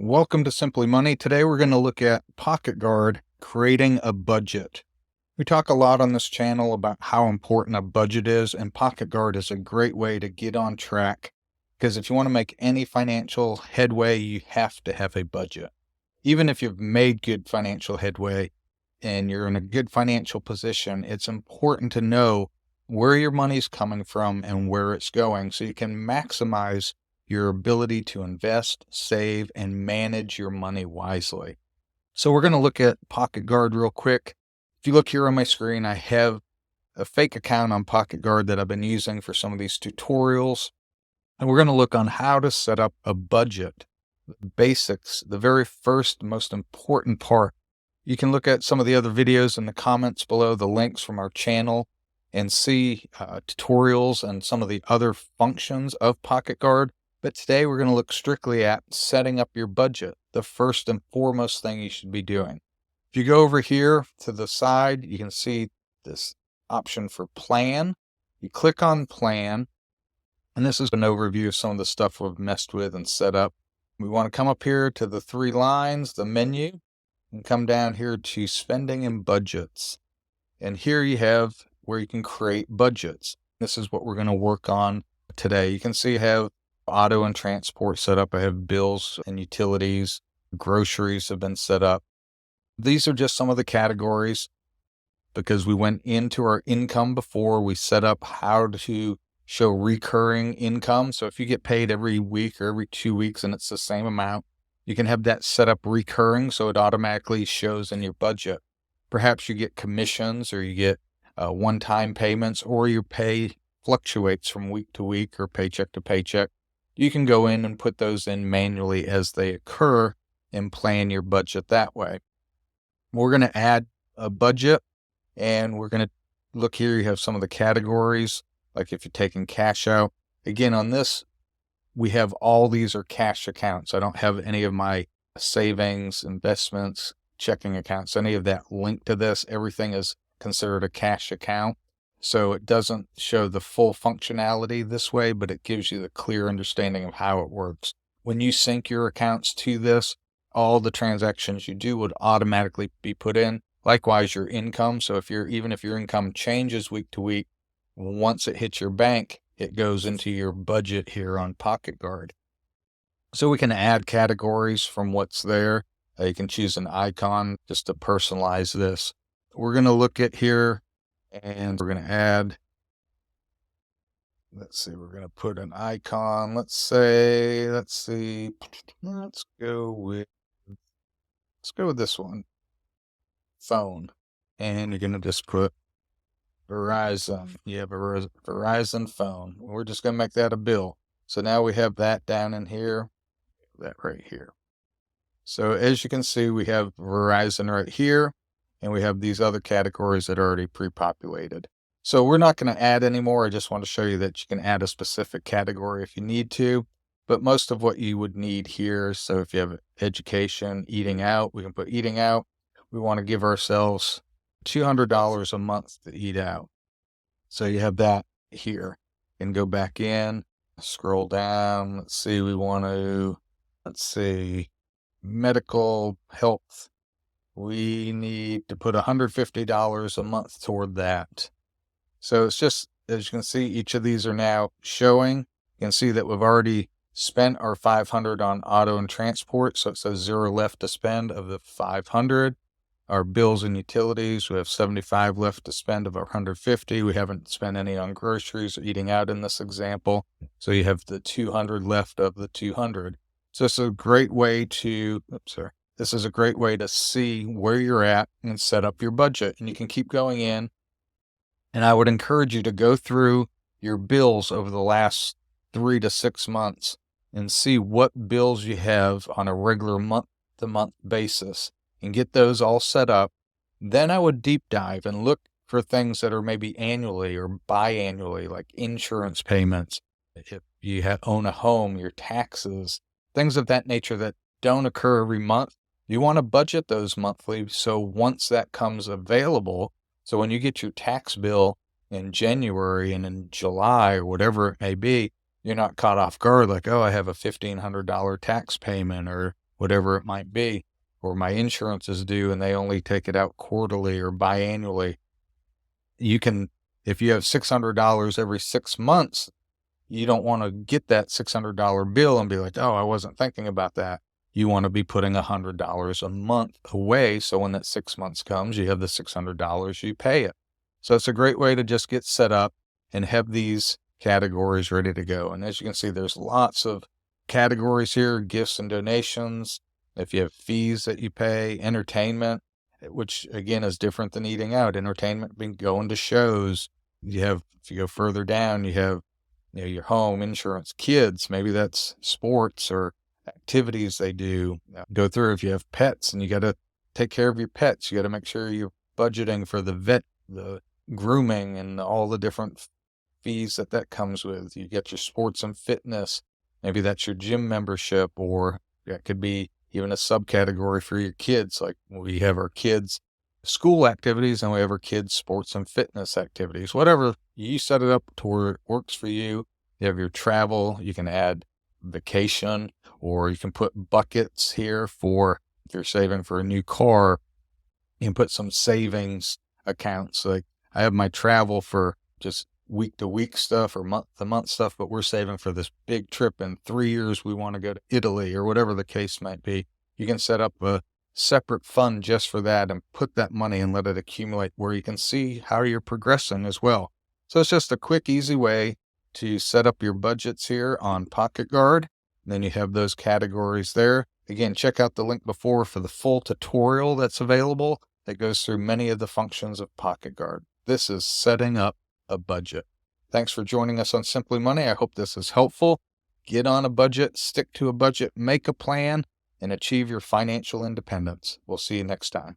Welcome to Simply Money. Today we're going to look at PocketGuard, creating a budget. We talk a lot on this channel about how important a budget is, and PocketGuard is a great way to get on track because if you want to make any financial headway, you have to have a budget. Even if you've made good financial headway and you're in a good financial position, it's important to know where your money's coming from and where it's going so you can maximize your ability to invest, save, and manage your money wisely. So we're going to look at PocketGuard real quick. If you look here on my screen, I have a fake account on PocketGuard that I've been using for some of these tutorials. And we're going to look on how to set up a budget, the basics, the very first, most important part. You can look at some of the other videos in the comments below, the links from our channel, and see tutorials and some of the other functions of PocketGuard. But today we're going to look strictly at setting up your budget, the first and foremost thing you should be doing. If you go over here to the side, you can see this option for plan. You click on plan, and this is an overview of some of the stuff we've messed with and set up. We want to come up here to the three lines, the menu, and come down here to spending and budgets. And here you have where you can create budgets. This is what we're going to work on today. You can see I have auto and transport set up. I have bills and utilities. Groceries have been set up. These are just some of the categories because we went into our income before. We set up how to show recurring income. So if you get paid every week or every 2 weeks and it's the same amount, you can have that set up recurring so it automatically shows in your budget. Perhaps you get commissions or you get one-time payments, or your pay fluctuates from week to week or paycheck to paycheck. You can go in and put those in manually as they occur and plan your budget that way. We're going to add a budget, and we're going to look here. You have some of the categories, like if you're taking cash out. Again, on this, we have all these are cash accounts. I don't have any of my savings, investments, checking accounts, any of that linked to this. Everything is considered a cash account. So it doesn't show the full functionality this way, but it gives you the clear understanding of how it works. When you sync your accounts to this, all the transactions you do would automatically be put in. Likewise, your income. So even if your income changes week to week, once it hits your bank, it goes into your budget here on PocketGuard. So we can add categories from what's there. You can choose an icon just to personalize this. We're going to look at here, and we're going to add, we're going to put an icon. Let's go with this one, phone. And you're going to just put Verizon. You have a Verizon phone. We're just going to make that a bill. So now we have that down in here, that right here. So as you can see, we have Verizon right here, and we have these other categories that are already pre-populated. So we're not going to add any more. I just want to show you that you can add a specific category if you need to. But most of what you would need here, so if you have education, eating out, we can put eating out. We want to give ourselves $200 a month to eat out. So you have that here. And go back in, scroll down. Let's see, medical, health. We need to put $150 a month toward that. So it's just, as you can see, each of these are now showing. You can see that we've already spent our $500 on auto and transport. So it says 0 left to spend of the $500. Our bills and utilities, we have $75 left to spend of our $150. We haven't spent any on groceries or eating out in this example. So you have the $200 left of the $200. So it's a great way to, This is a great way to see where you're at and set up your budget. And you can keep going in. And I would encourage you to go through your bills over the last 3 to 6 months and see what bills you have on a regular month-to-month basis and get those all set up. Then I would deep dive and look for things that are maybe annually or biannually, like insurance payments. If you own a home, your taxes, things of that nature that don't occur every month. You want to budget those monthly. So once that comes available, so when you get your tax bill in January and in July or whatever it may be, you're not caught off guard like, oh, I have a $1,500 tax payment or whatever it might be, or my insurance is due and they only take it out quarterly or biannually. You can, if you have $600 every 6 months, you don't want to get that $600 bill and be like, oh, I wasn't thinking about that. You want to be putting $100 a month away. So when that 6 months comes, you have the $600, you pay it. So it's a great way to just get set up and have these categories ready to go. And as you can see, there's lots of categories here: gifts and donations. If you have fees that you pay, entertainment, which again is different than eating out. Entertainment being going to shows. You have, if you go further down, you have, your home, insurance, kids, maybe that's sports or activities they do. Go through, if you have pets and you got to take care of your pets, you got to make sure you're budgeting for the vet, the grooming, and all the different fees that comes with. You get your sports and fitness. Maybe that's your gym membership, or that could be even a subcategory for your kids. Like we have our kids' school activities and we have our kids' sports and fitness activities. Whatever, you set it up to where it works for you. You have your travel. You can add vacation, or you can put buckets here for if you're saving for a new car. You can put some savings accounts. Like I have my travel for just week to week stuff or month to month stuff, but we're saving for this big trip in 3 years. We want to go to Italy or whatever the case might be. You can set up a separate fund just for that and put that money and let it accumulate where you can see how you're progressing as well. So it's just a quick, easy way to set up your budgets here on PocketGuard. Then you have those categories there. Again, check out the link before for the full tutorial that's available that goes through many of the functions of PocketGuard. This is setting up a budget. Thanks for joining us on Simply Money. I hope this is helpful. Get on a budget, stick to a budget, make a plan, and achieve your financial independence. We'll see you next time.